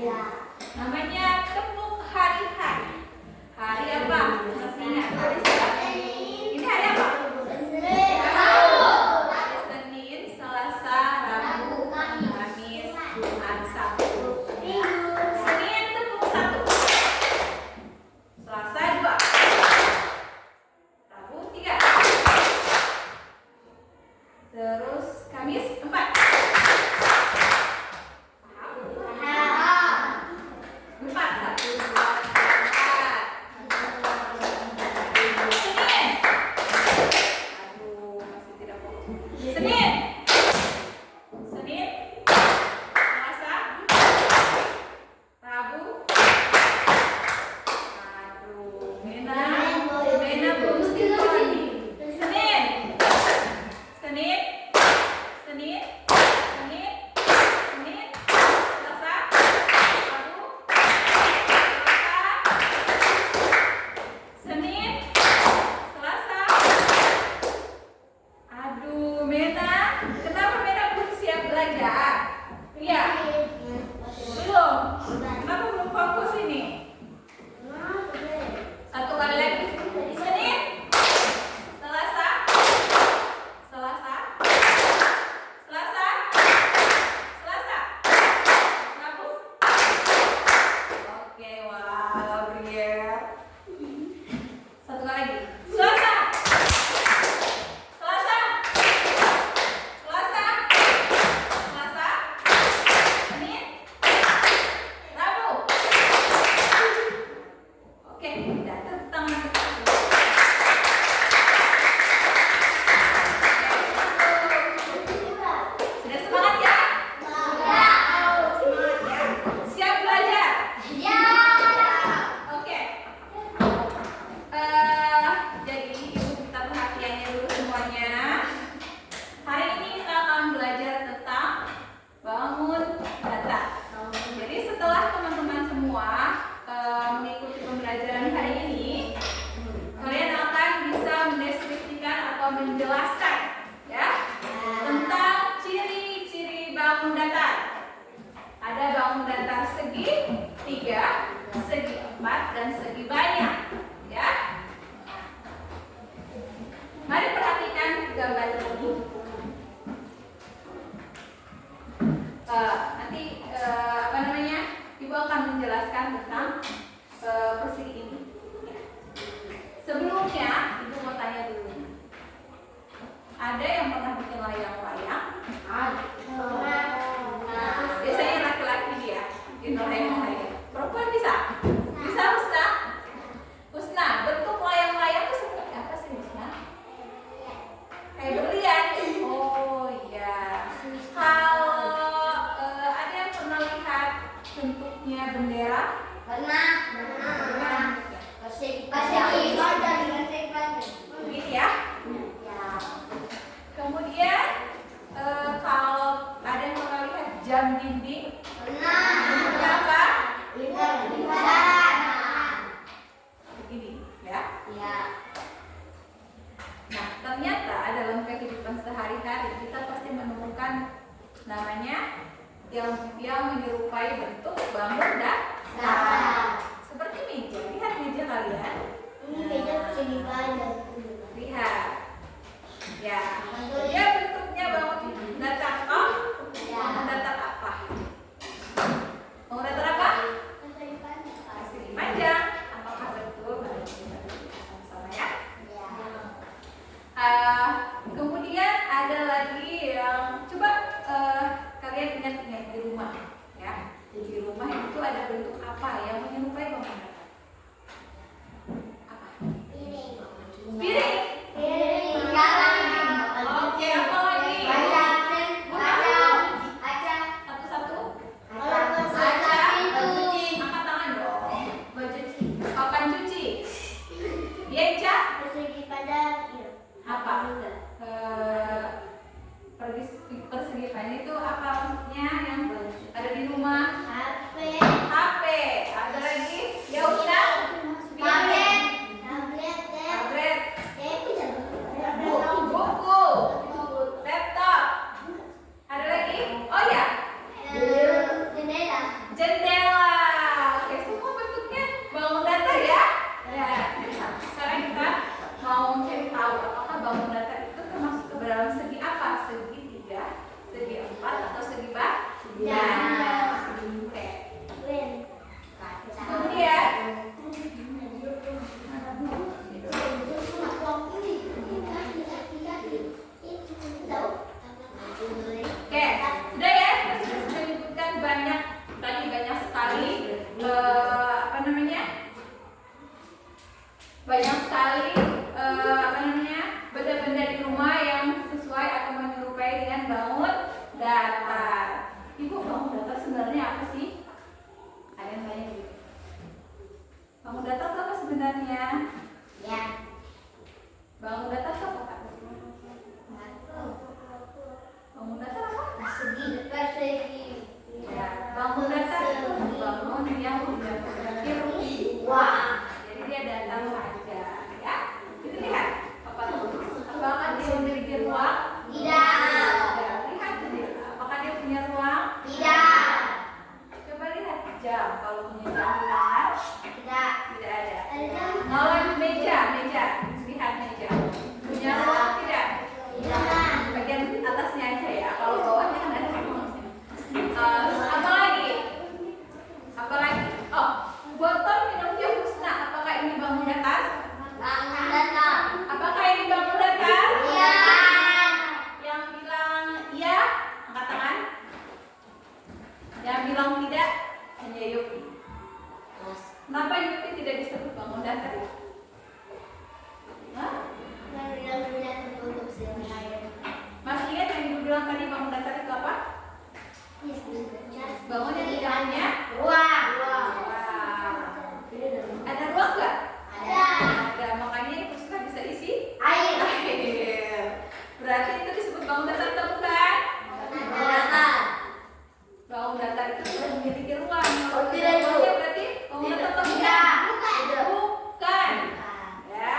Namanya tepuk hari-hari. Hari apa? Pastinya hari Senin. Ini hari apa? Hari Senin, Selasa, Rabu, Kamis, Jumat, Sabtu. Senin tepuk 1, Selasa 2, Rabu 3, terus Kamis 4. Menjelaskan ya tentang ciri-ciri bangun datar. Ada bangun datar segi 3, segi 4, dan segi banyak ya. Mari perhatikan gambar ini. Nanti Ibu akan menjelaskan tentang persegi ini ya. Sebelumnya Ibu mau tanya dulu. Ada yang pernah bikin layang-layang? Biasanya laki-laki dia bikin layang-layang. Perempuan bisa? Bisa Husna? Husna, bentuk layang-layang itu seperti apa sih Husna? Kayak berlian. Oh iya. Kalau ada yang pernah lihat bentuknya bendera? Pernah. Begini ya. Kemudian kalau ada yang pernah lihat jam dinding, bentuknya apa? Begini, ya. Nah, ternyata dalam kehidupan sehari-hari kita pasti menemukan namanya yang menyerupai bentuk bangun datar. Seperti meja. Lihat meja kalian. Ini meja persegi panjang. Lihat. Ya, dia bentuknya bangun datar. Bangun datar apa? Bangun datar apa? Persegi panjang. Apakah betul? Sama-sama ya. Kemudian ada lagi yang coba kalian ingat-ingat di rumah ya. Di rumah itu ada bentuk apa yang menyerupai bangun datar? Apa? Piring. Oke, apa lagi? Satu-satu. Kaca. Angkat tangan dong. Papan cuci. Iya, Ica? Apa? Persegi panjang itu apa maksudnya yang ada di rumah? HP. banyak tadi banyak sekali banyak sekali benda-benda di rumah yang sesuai atau menyerupai dengan bangun datar. Ibu, bangun datar sebenarnya apa sih? Ada yang tanya gitu. Bangun datar itu apa sebenarnya? Ya. Bangun datar itu apa, Kak? Bangun datar apa? Persegi. Ya, bangun datar itu bangun yang tidak berakhir. Wah. Jadi dia datar saja, ya. Kita lihat apa tuh? Apakah dia memiliki ruang? Tidak. Tidak. Lihat jendela. Apakah dia punya ruang? Tidak. Coba lihat jam. Kalau punya jam bilangan? Tidak. Tidak ada. Kalau meja. Lihat meja. Punya ruang tidak? Tidak. Bagian atasnya aja ya. Kalau bawahnya kan ada ruangnya. Apa lagi? Oh, botol minumnya Husna. Apakah ini bangun datar? Bangun datar. Apakah ini bangun datar? Iya. Yang bilang iya, angkat tangan. Yang bilang tidak, hanya Yupi. Kenapa Yupi tidak disebut bangun datar? Hah? Masih ingat yang ibu bilang tadi bangun datar itu apa? Bangun yang tidak hanya Ruang. ada ruang nggak? Ada. Ada, makanya ini Husna bisa isi Air. Berarti itu disebut bangun datar atau bukan? Datar. Bangun datar itu sudah memiliki ruang. Kalau Tidak, ada ruangnya Bu. berarti bangun datar atau Tidak. bukan? Bukan. Ya.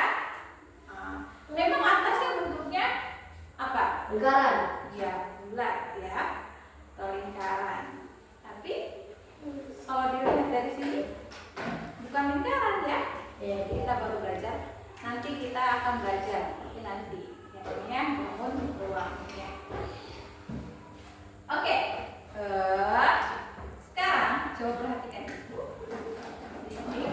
Memang atasnya bentuknya apa? Lingkaran. Ya, bulat ya, atau lingkaran. Tapi kalau dilihat dari sini bukan lingkaran ya. Kita baru belajar. Nanti kita akan belajar. Tapi nanti yang namanya bangun ruangnya. Oke. Sekarang coba perhatikan ibu. Ini.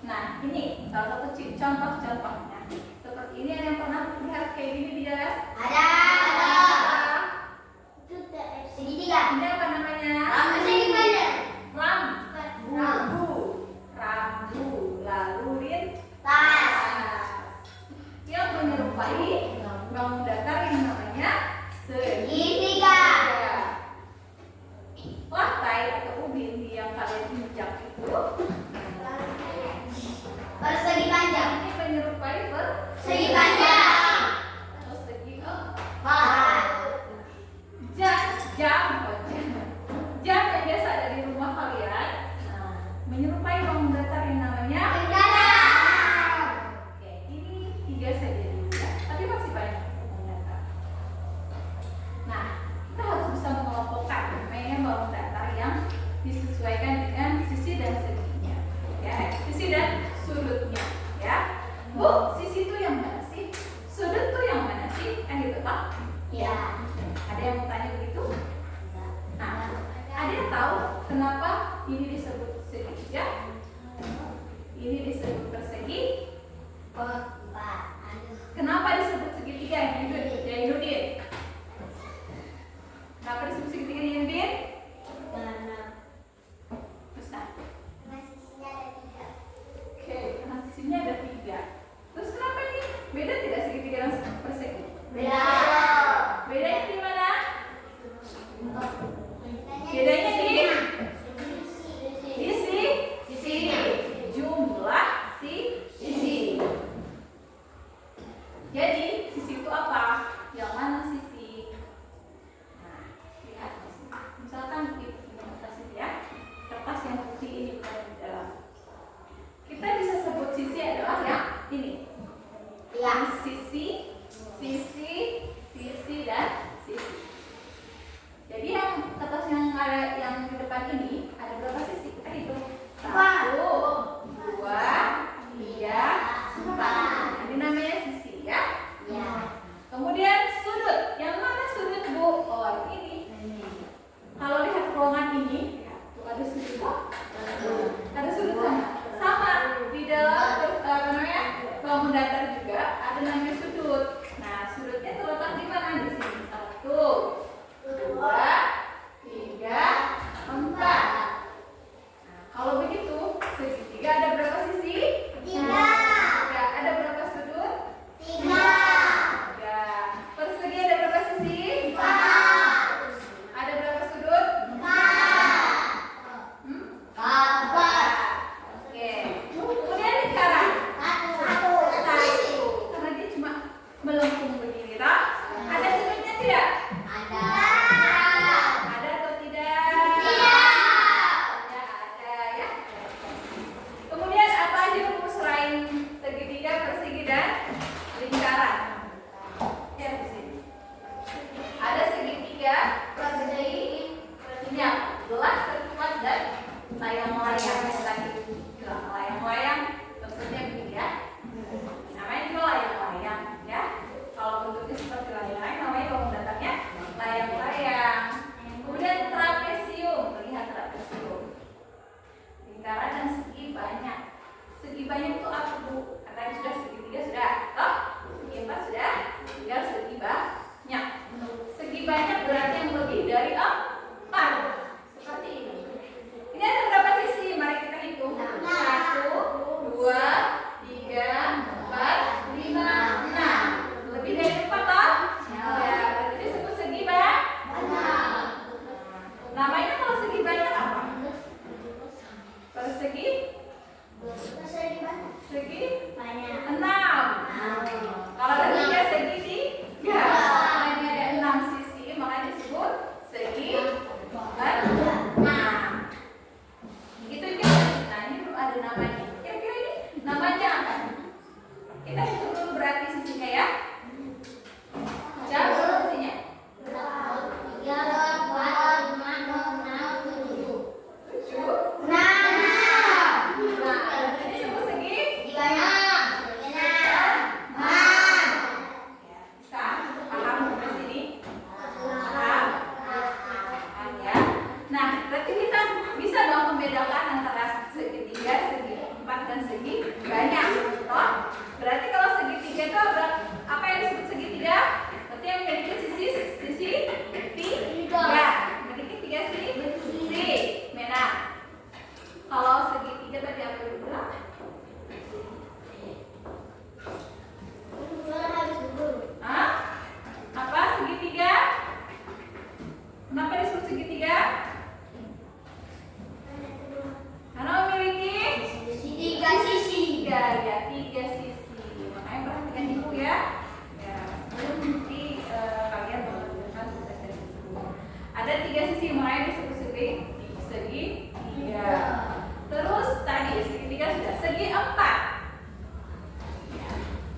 Nah, ini salah satu contoh-contohnya. Seperti ini, ada yang pernah lihat kayak gini di jalan? Ada. Itu Segitiga. ini apa namanya? Segitiga. Rambu. Lalu Tas. yang menyerupai bangun datar yang namanya Segitiga. Lantai atau ubin yang kalian injak itu Persegi panjang. ini menyerupai Segi panjang. atau segi Pahat. jam yang biasa ada di rumah kalian menyerupai bangun datar yang namanya Lingkaran. Oke, ini 3 saja dulu ya, tapi masih banyak bangun datar. Nah, kita harus bisa mengelompokkan namanya bangun datar yang disesuaikan dengan sisi dan seginya, ya, sisi dan sudutnya, ya. Bu, sisi itu yang mana sih? Sudut tuh yang mana sih? Kan gitu toh? Ya. Ada yang mau tanya begitu? Nah, ada yang tahu kenapa ini disebut segitiga? Ini disebut persegi. Kenapa disebut segitiga? Yainuddin. Kenapa disebut segitiga Yainuddin? Terus nah. Oke, karena sisinya ada 3. Terus kenapa ini? Beda tidak segitiga dan persegi? Beda. Bedanya di mana? Bedanya di sisi jumlah sisi. Jadi sisi itu apa? Yang mana sisi? Nah, lihat di sini. Misalkan di kertas ini ya, kertas yang putih ini bukan di dalam. Kita bisa sebut sisi adalah yang ini. Yang sisi dan sisi. Jadi yang kertas yang ada yang di depan ini ada berapa sisi? Kita hitung. 1, 2, 3, 4. Ini namanya sisi ya. Kemudian sudut. Yang mana sudut, Bu? Oh, ini. Kalau lihat ruangan ini, ya, tuh ada sudut kok. Ada sudut sama di dalam bangun datar juga ada namanya sudut. Nah, sudutnya terletak di mana? Di sini. 1, 2, 3, 4. gelas terkuat dan layang-layang. Lagi bilang layang-layang bentuknya begini ya. Namanya juga layang-layang ya. Kalau bentuknya seperti layang-layang namanya bangun datarnya layang-layang. Kemudian trapesium, lihat trapesium. Lingkaran dan segi banyak. Segi banyak itu apa Bu? Katanya sudah segitiga sudah. Toh? Segi 4 sudah. Tinggal segi banyak. Segi banyak berarti yang lebih dari 4. Seperti ini. Ini ada berapa sisi? Mari kita hitung. 1, 2, 3, 4, 5, 6. Lebih dari 4 toh? Ya, berarti disebut segi banyak. Namanya kalau segi banyak apa? Kalau segi banyak. 6. Kalau ada 3 segi 3. Ini ada 6 sisi, makanya disebut segi banyak. Begitu ya. Nah, ini belum ada namanya. Kira-kira ini namanya apa? Kita hitung dulu berarti sisinya ya. Jauh sisinya. 7. Nah, ini disebut segi banyak. Ya, bisa paham sampai sini? Paham ya. Nah, berarti kita bisa dong membedakan antara segitiga, segi 4 dan segi banyak. Toh? Berarti kalau segitiga itu apa yang disebut segitiga? Berarti yang memiliki sisi 3. Memiliki 3 sisi. Mena. Kalau segitiga tadi apa yang bilang? Hah? Apa segitiga? Kenapa disebut segitiga? Karena memiliki 3 sisi. Makanya perhatikan ibu ya. Ya, sebelum nanti kalian menentukan tugas dari ibu. Ada 3 sisi, makanya disebut segitiga. Terus tadi segitiga sudah. Segi 4.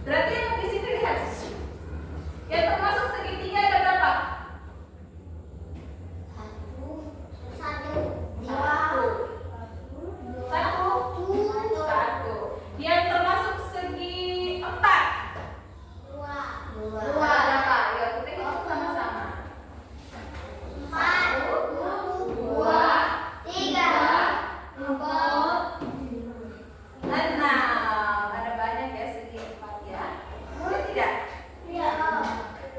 Berarti yang di sini lihat. Yang termasuk segitiga ada berapa? 1. Yang termasuk segi 4. 2 berapa? Ya, kita hitung sama-sama. 1, 2, 3, 4, 6. Ada banyak ya segi 4 ya. Ya tidak?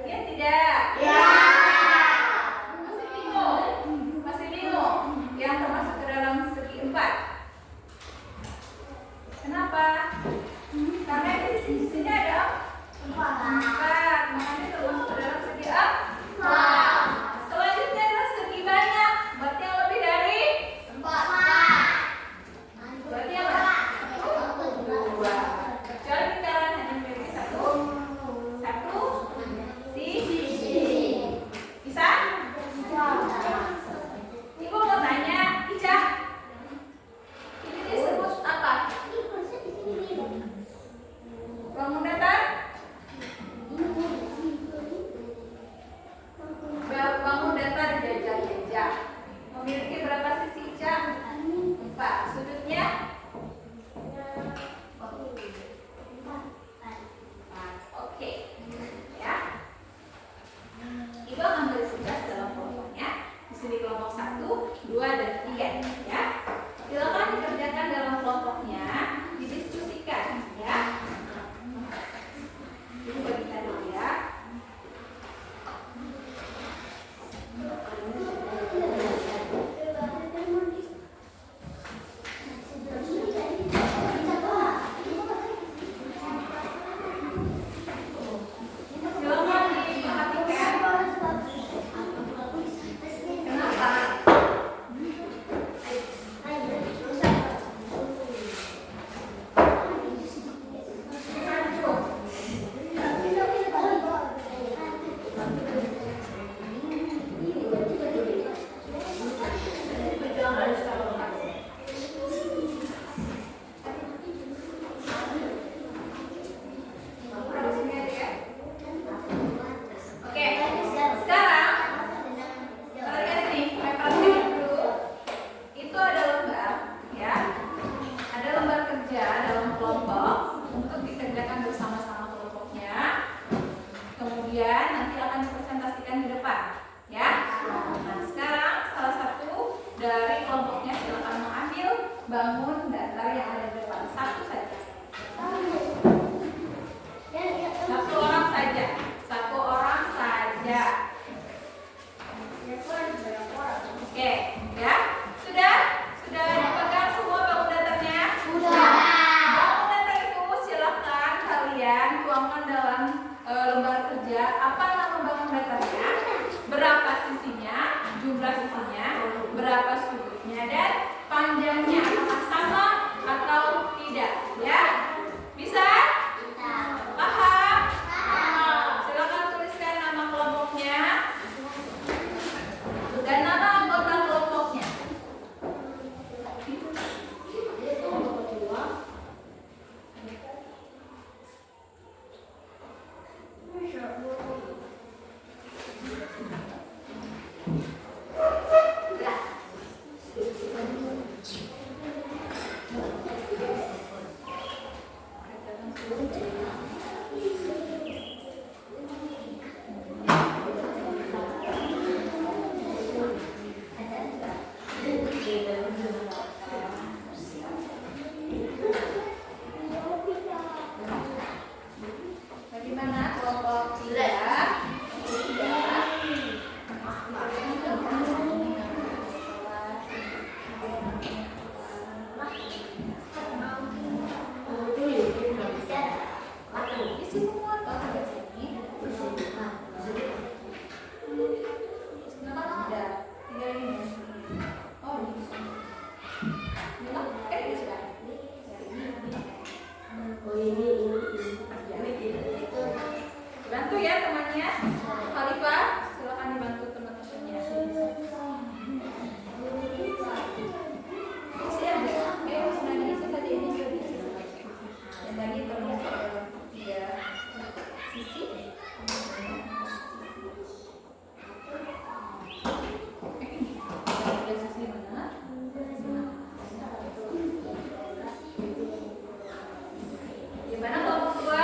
Ya tidak? Masih bingung? Yang termasuk ke dalam segi 4. Kenapa? Karena di sini ada 4. Makanya termasuk ke dalam segi 4. Selanjutnya adalah segi banyak. Berarti yang lebih dari 4. Berarti apa? 2. Kecuali lingkaran hanya memiliki satu sisi. Bisa? Ibu mau tanya, Ica, ini disebut apa? Bangun datar? Bangun datar jajah. Memiliki berapa sisi, Ica? 4. Sudutnya? 4. Oke. Ya. Ibu akan beri tugas dalam kelompoknya. Di sini kelompok 1, 2, dan 3 ya. Silakan dikerjakan dalam kelompoknya, didiskusikan ya. Ini bagi kita dulu ya. Silakan diperhatikan. Kenapa? Oke, sekarang kalian ini, perhatikan dulu. kelompoknya silakan mengambil bangun datar yang ada di depan. Satu saja. Satu orang saja. Satu orang saja. Oke, ya. Sudah? Sudah dipegang semua bangun datarnya? Sudah. Bangun datar itu silakan kalian tuangkan dalam lembar kerja. Apa nama bangun datarnya? Berapa sisinya? Jumlah sisinya? Berapa sudutnya? Dan panjangnya? Apakah sama atau tidak? Ya? Bisa? Paham? Silakan tuliskan nama kelompoknya dan nama anggota kelompoknya. Bagaimana kelompok 3? Isi semua toh sampai sini. Nah, ada 3 ini. Oh, ini. Ini sudah. Bantu ya temannya. Khalifah, silakan dibantu teman-temannya. Isi aja. Sudah diisi tadi ini sudah diisi. Dan tadi termasuk dalam 3 sisi. Ada sisi mana? Gimana kelompok 2?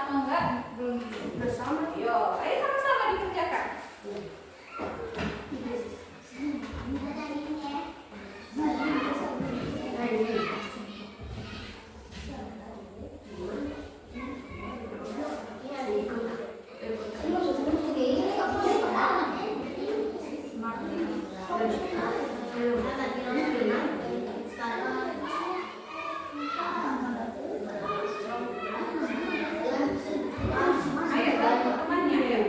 sama enggak? Belum. Bersama. Yo, ayo sama-sama dikerjakan. Ayo bantu temannya ya.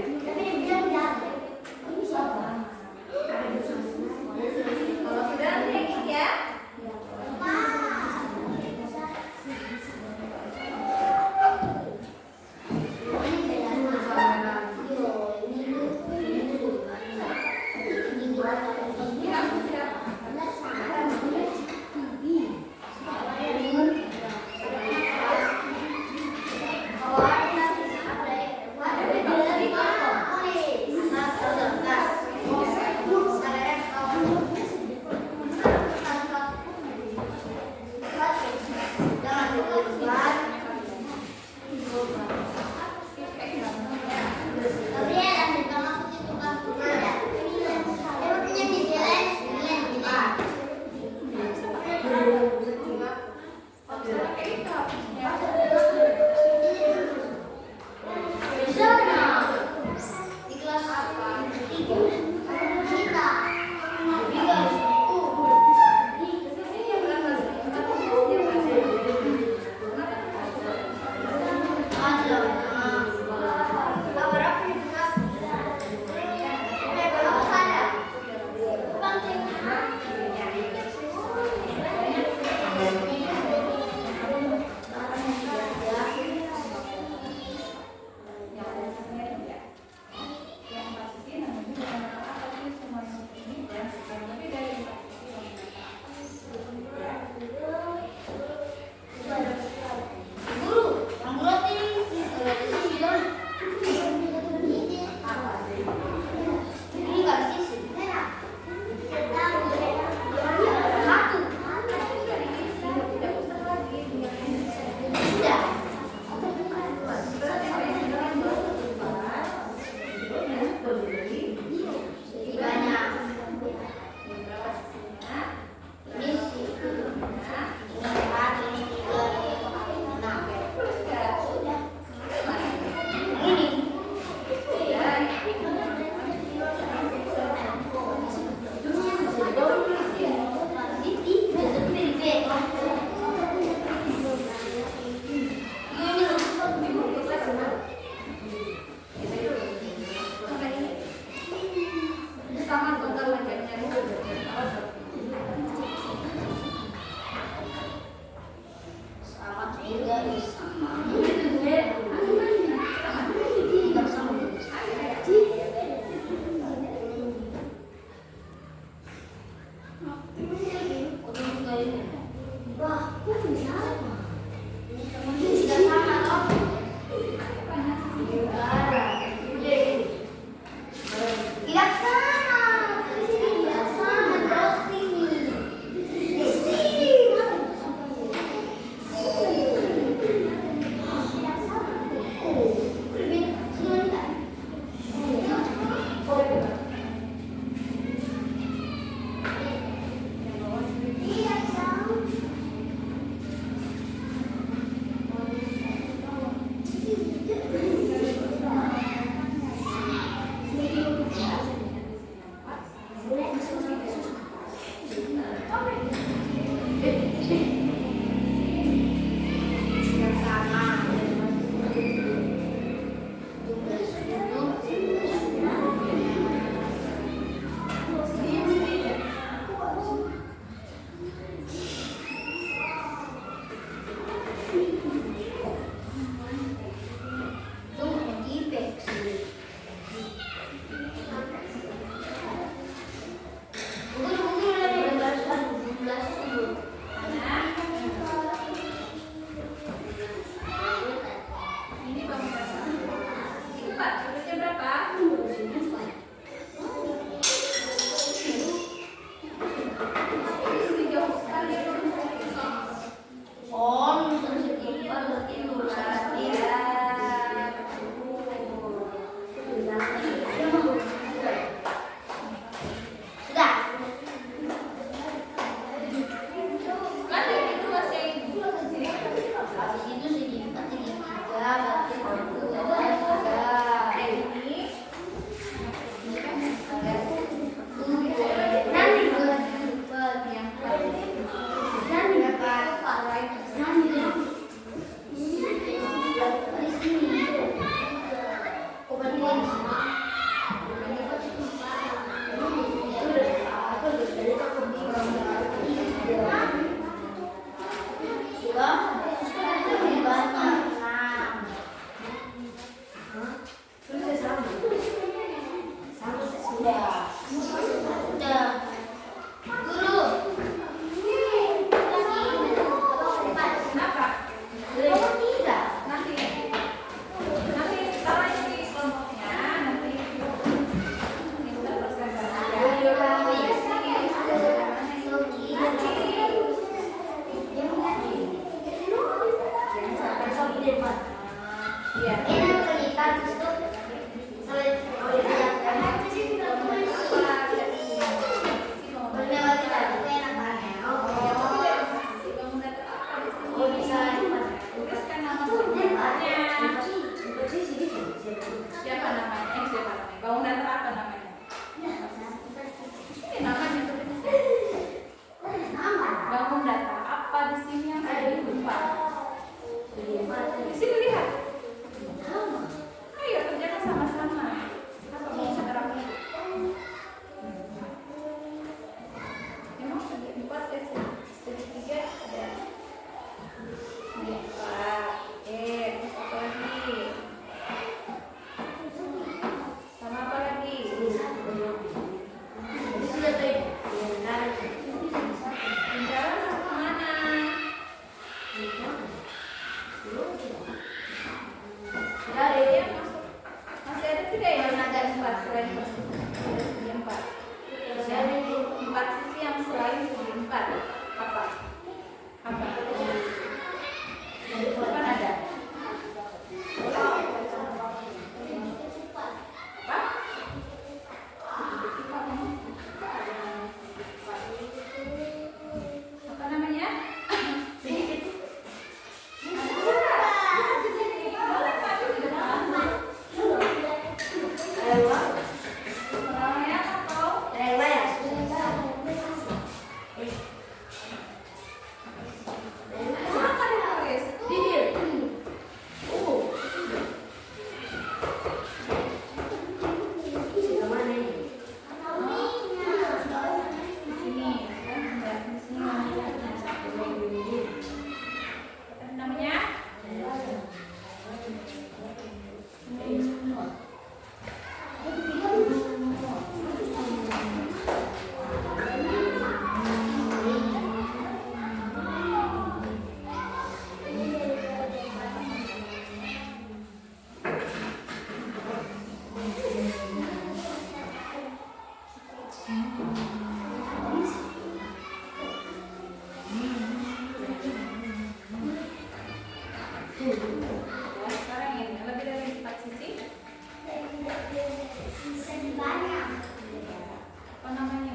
Iya. Ini terlihat itu selain Siapa namanya? Siapa namanya? Bangunan apa namanya? Ini namanya bangun data apa di sini yang saya lupa? Di sini lihat. Ayo kerjakan sama-sama. Apa mau menerapkan? Memang segi 4 segi 3 ada. Segi 4. Apa lagi? Sama apa lagi? Tinggal kemana? Dari yang masuk. Masih ada tidak yang ada 4 selain masuk? Ada segi 4. Dari 4 sisi yang selain segi 4. Apa? Apa? Bukan ada. Apa namanya? Namanya apa? Apa ditulis? Di sini. Di sini. Apa namanya? Sekarang ini lebih dari 4 sisi. Apa namanya?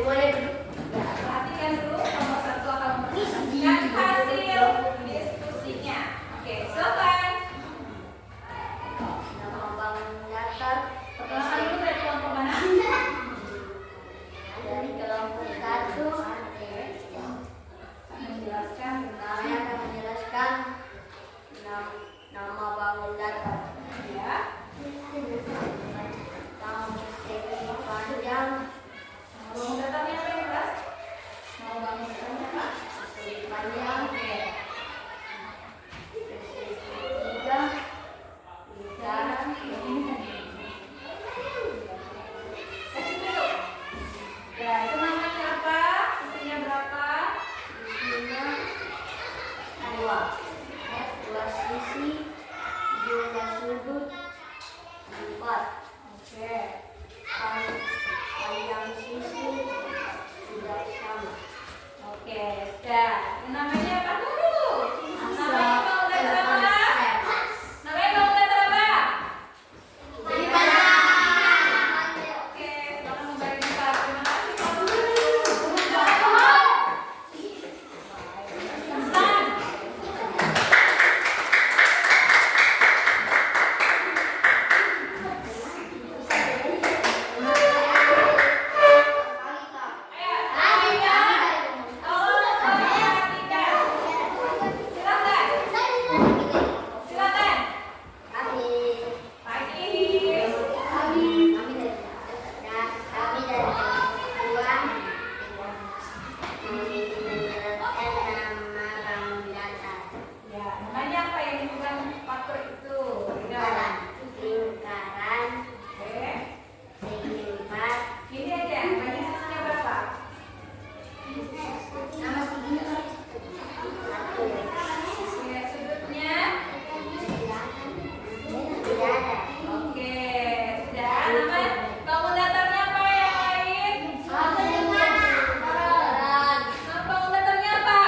Boleh duduk. Ya, perhatikan dulu nomor 1 akan memperhatikan hasil diskusinya. Oke, silakan. Nama bangun datar. Perkenalkan dulu dari kelompok mana? Dari kelompok 1. Menjelaskan Saya akan menjelaskan nama bangun datar. ya. Nama persegi panjang. Mau datanya apa yang kelas? Mau bangun datanya apa? Persegi panjang. Oke. Persegi 3. Lingkaran. Kasih dulu. Ya, itu namanya apa? Isinya berapa? Isinya 2. 2 sisi. 2 sudut. 4. Oke. Panjang sisi tidak sama. Oke, sudah. Yang namanya apa dulu? Namanya bangun datar apa? Namanya bangun datar apa? Oke, silakan membagi Pak. Terima kasih Pak. Silakan. Ayo, tolong perhatikan. Silakan. Silakan. Pagi. Ya, namanya apa yang bukan faktor itu? Lingkaran. Oke. Gini aja, banyak sisinya berapa? Oke, sudutnya. Oke, sudah. Nama bangun datarnya apa yang lain? Nama bangun datarnya apa?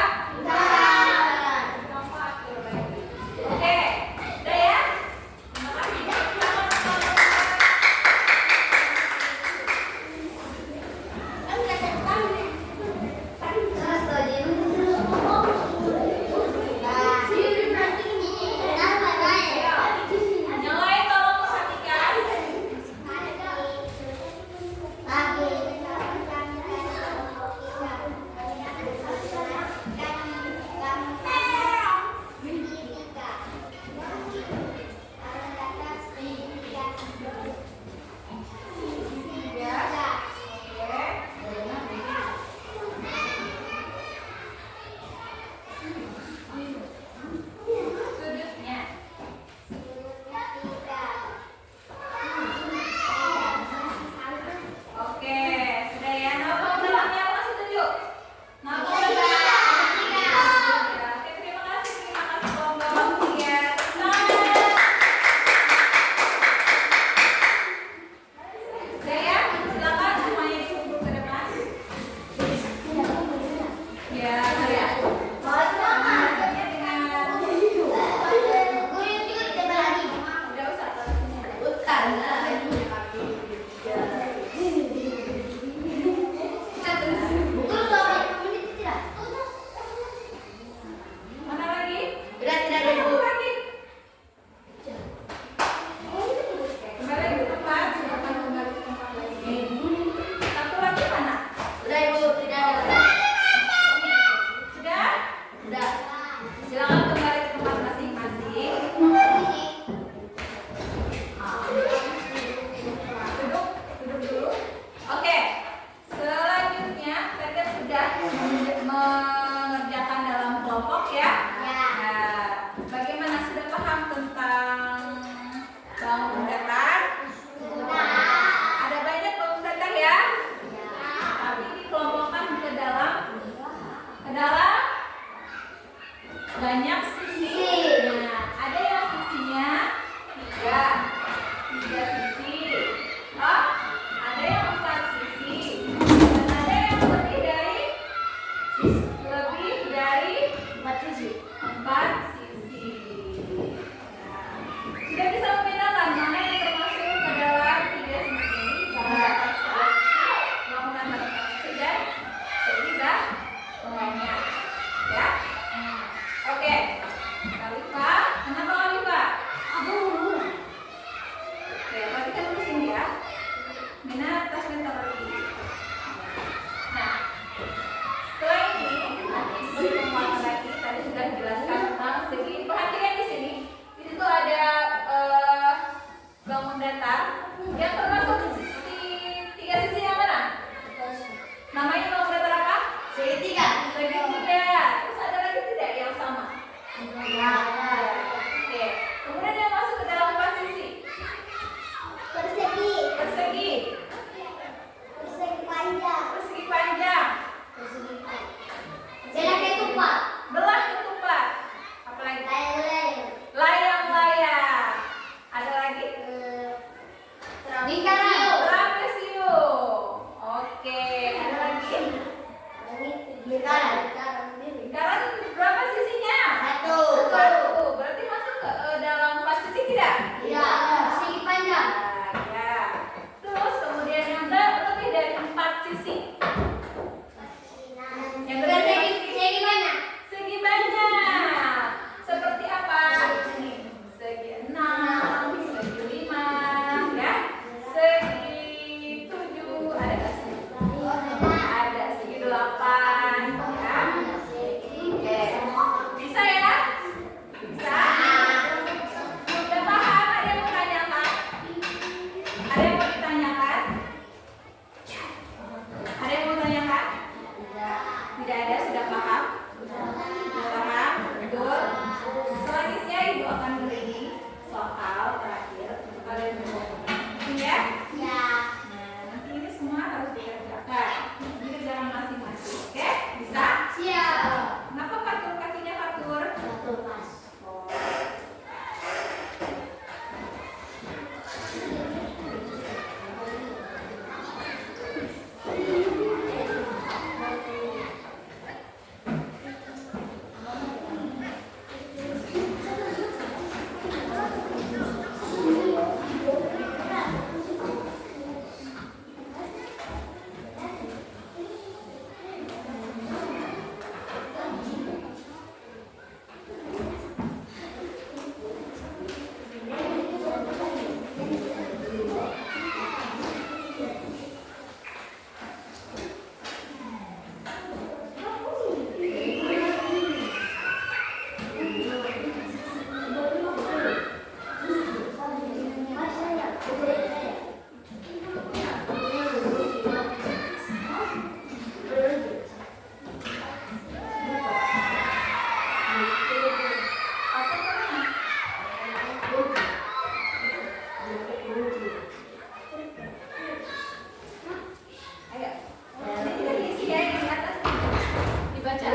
Oke, udah ya? Terima kasih. Yang lain tolong perhatikan. Sudutnya. Oke, sudah ya. Nama bangun datarnya apa? Setuju? Nama bangun datar. Ya, oke, terima kasih kelompok. Ya, semangat. Sudah ya, silakan semuanya dikumpul ke depan. Ya, ya. Dengan udah usah taruh sini aja. Mana lagi? Satu lagi. Kembali ke tempat. Silakan kembali ke tempat lagi. Satu lagi mana? Sudah? Silakan kembali ke tempat masing-masing. Duduk dulu. Oke. Selanjutnya kalian sudah mengerjakan dalam kelompok ya. Nah, bagaimana sudah paham tentang bangun datar? Ada banyak bangun datar ya. Tapi dikelompokkan ke dalam banyak sisi. Nah, ada yang sisinya 3 sisi. Oh, ada yang 4 sisi. Dan ada yang lebih dari 4 sisi. Nah, sudah bisa membedakan mana yang termasuk ke dalam 3 sisi. Bangun datar. Sudah? Namanya nomenklatur apa? Segitiga. Segitiga. Terus ada lagi tidak yang sama? Ya. Oke. Kemudian yang masuk ke dalam empat sisi. Persegi. Persegi. Persegi panjang. Persegi panjang. Persegi panjang. Belah ketupat. Belah ketupat. Apa lagi? Layang-layang. Layang-layang. Ada lagi? Lingkaran. Trapesium. Oke. Ada lagi? Lingkaran. Lingkaran berapa sisinya? Satu. Satu. Berarti masuk ke dalam empat sisi tidak? Iya. Persegi panjang. Nah, ya. Terus kemudian yang lebih dari empat sisi. Yang lebih dari empat sisi. Persegi banyak. Segi banyak. Seperti apa? Segi 6, segi 5, ya. Segi 7, ada nggak sih? Ada segi 8, ya. Oke. Bisa ya? Bisa? Sudah paham? Ada yang mau tanyakan? Ada yang mau ditanyakan? Ada yang mau tanyakan? Tidak ada, sudah paham? Sudah paham? Betul? Selanjutnya Ibu akan beri soal terakhir untuk kalian berdua. Ya? Ya. Nah, nanti ini semua harus dikerjakan. Ini kerjaan masing-masing. Oke? Bisa? Siap. Kenapa fatur kakinya fatur? Satu pas. Oh. Ayo. Ini tidak diisi ya, yang di atas. Dibaca.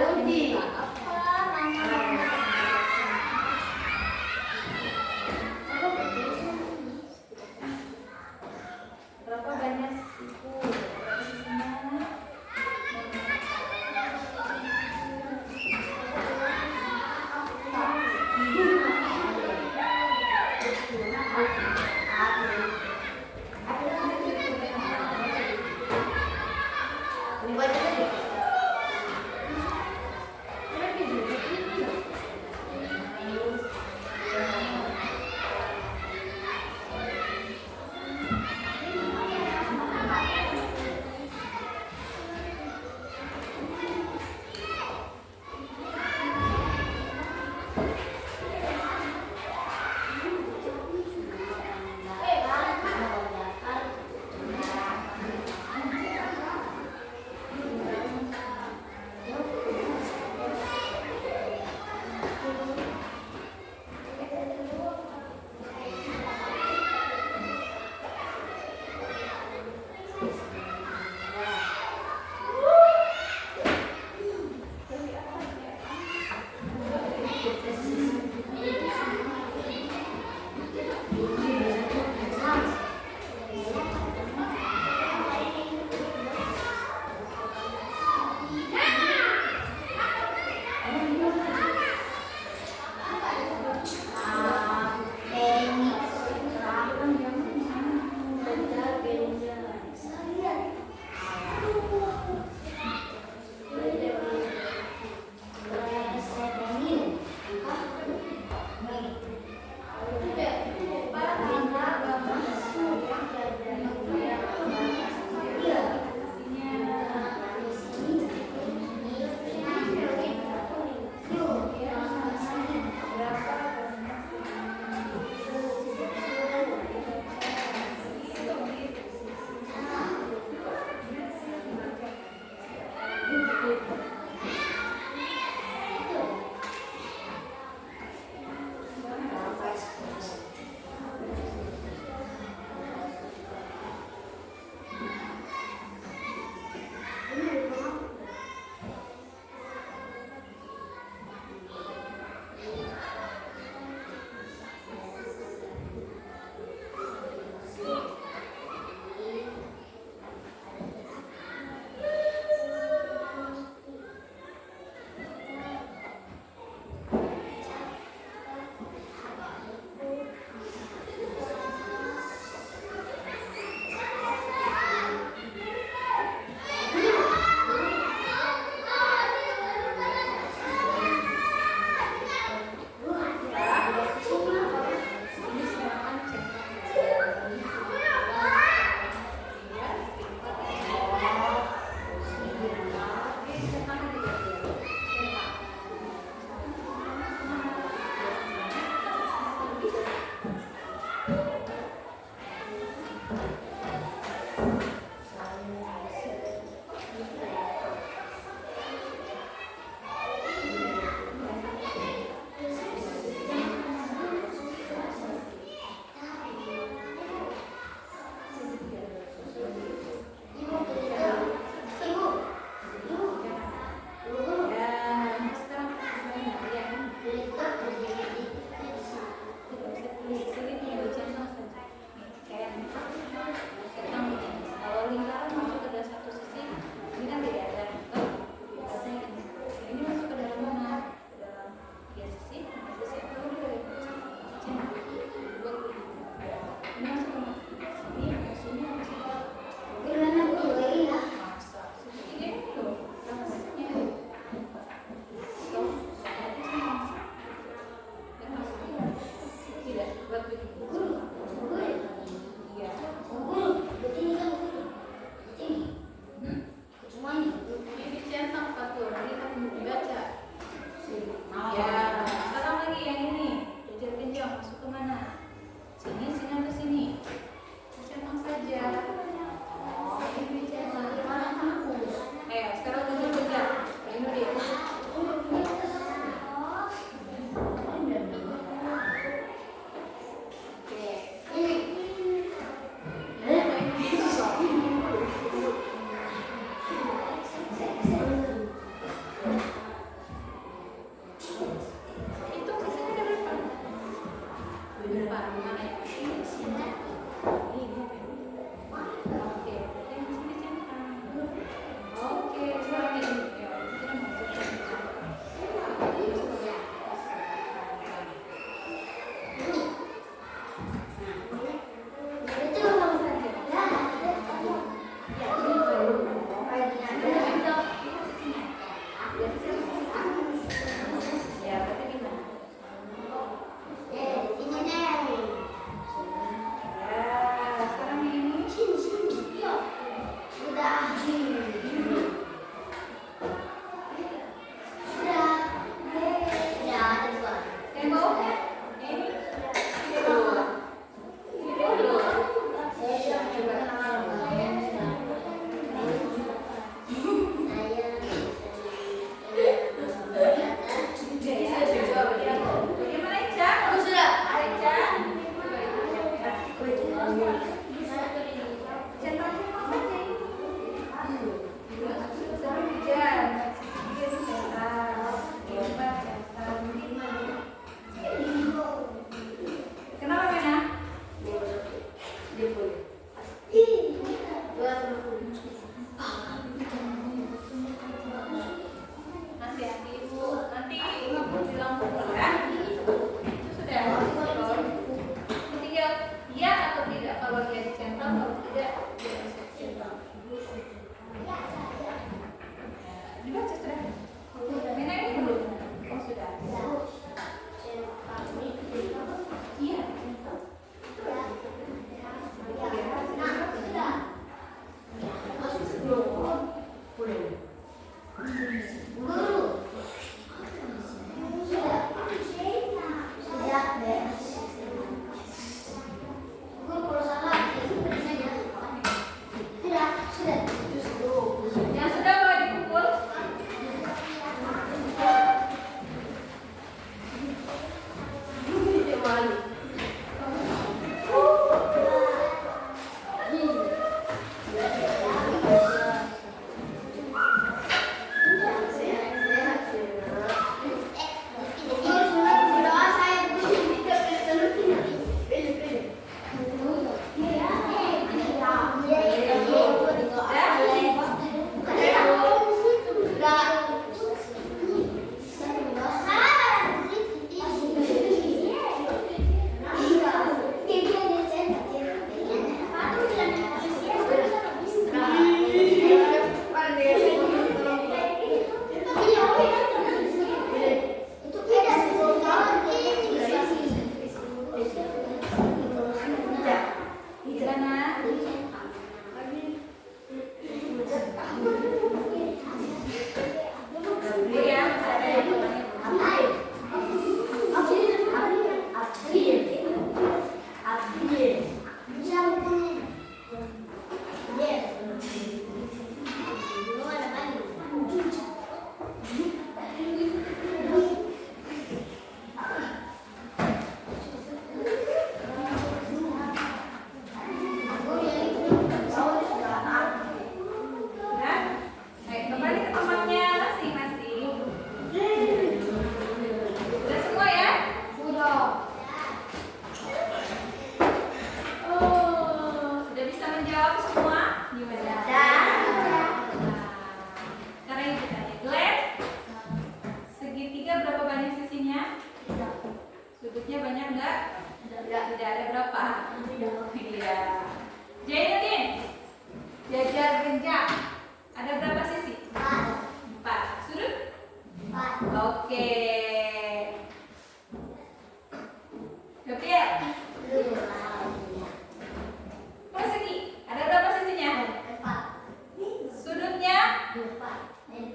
Berapa banyak sisiku? Sisinya?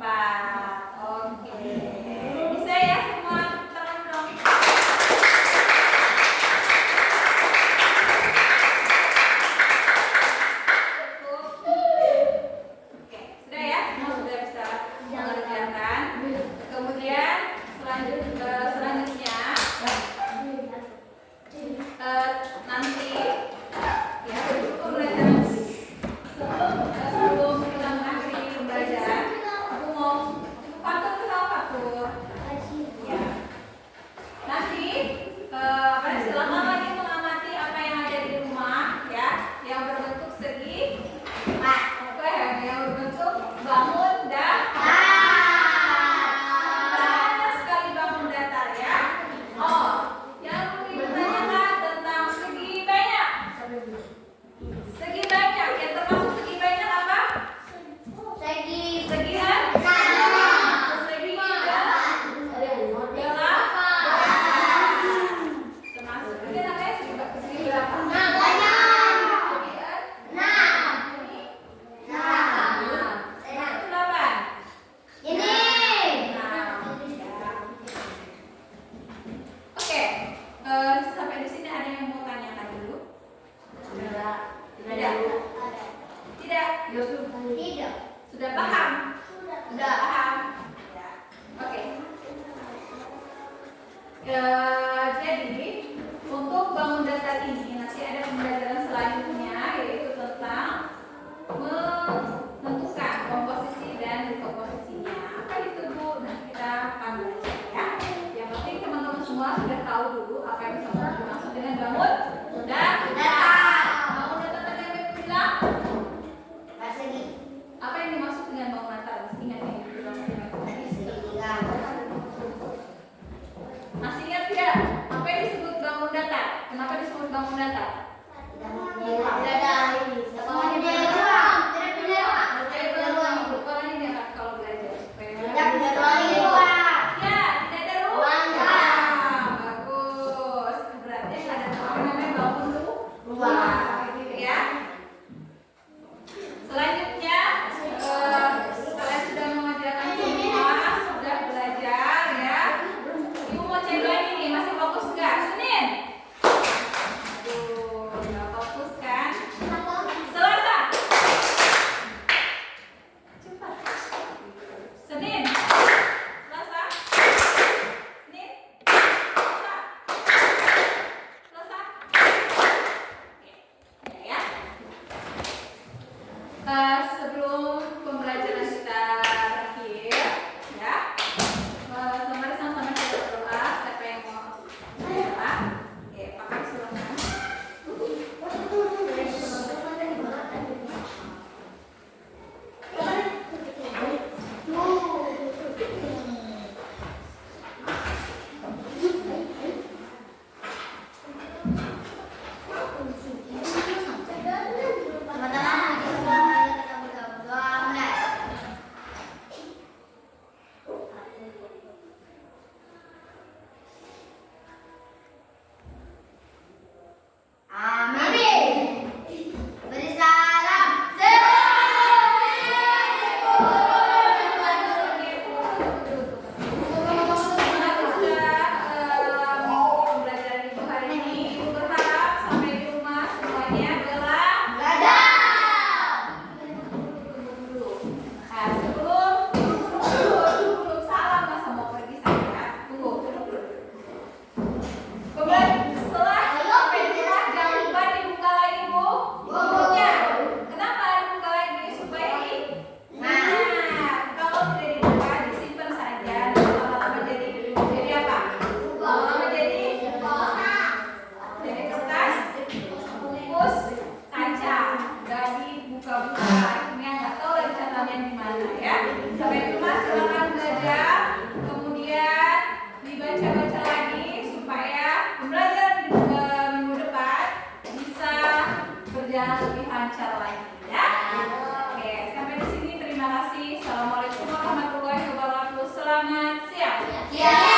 lipat. Oke. Bisa ya semua tangan dong. Cukup. Oke, sudah ya? Semua sudah bisa mengerjakan. Kemudian selanjutnya nanti ya pembelajaran sebelum kita mengakhiri pembelajaran, aku mau Fatur kenal Fatur. Ya. Nanti silakan lagi mengamati apa yang ada di rumah ya, yang berbentuk segi, yang berbentuk bangun datar. Banyak sekali bangun datar ya. Oh, yang mungkin ditanyakan tentang segi banyak. Segi banyak, yang termasuk segi banyak apa? Segian? Segi termasuk juga namanya segi berapa? Delapan. Oke, sampai di sini ada yang mau tanyakan dulu? Tidak. Sudah paham? Sudah paham. Ya. Oke. Jadi untuk bangun datar ini nanti ada pembelajaran selanjutnya yaitu tentang menentukan komposisi dan dekomposisinya. Apa itu Bu? Nanti kita akan belajar ya. Yang penting teman-teman semua sudah tahu dulu apa yang dimaksud dengan bangun datar. Bangun datar tadi yang Ibu bilang? Apa yang dimaksud dengan bangun datar? Masih ingat yang dibilang masih ingat tidak? Apa yang disebut bangun datar? Kenapa disebut bangun datar? Kalau belajar supaya ya, tidak ada ruang. Bagus. Berarti nggak ada ruang namanya bangun rumah. Gitu ya. Selanjutnya kalian sudah mengerjakan semua, sudah belajar ya. Ibu mau cek lagi nih, masih fokus nggak? Senin. Aduh, nggak fokus kan? Selasa. Cepat. Senin. Selasa. Senin. Selasa. Selasa. Oke. Ya. Sebelum pembelajaran kita berakhir, ya, mari sama-sama kita berdoa. Siapa yang mau berdoa? Oke, pakai silakan. berjalan lebih lancar lagi ya. Oke, sampai di sini terima kasih. Assalamualaikum warahmatullahi wabarakatuh. Selamat siang.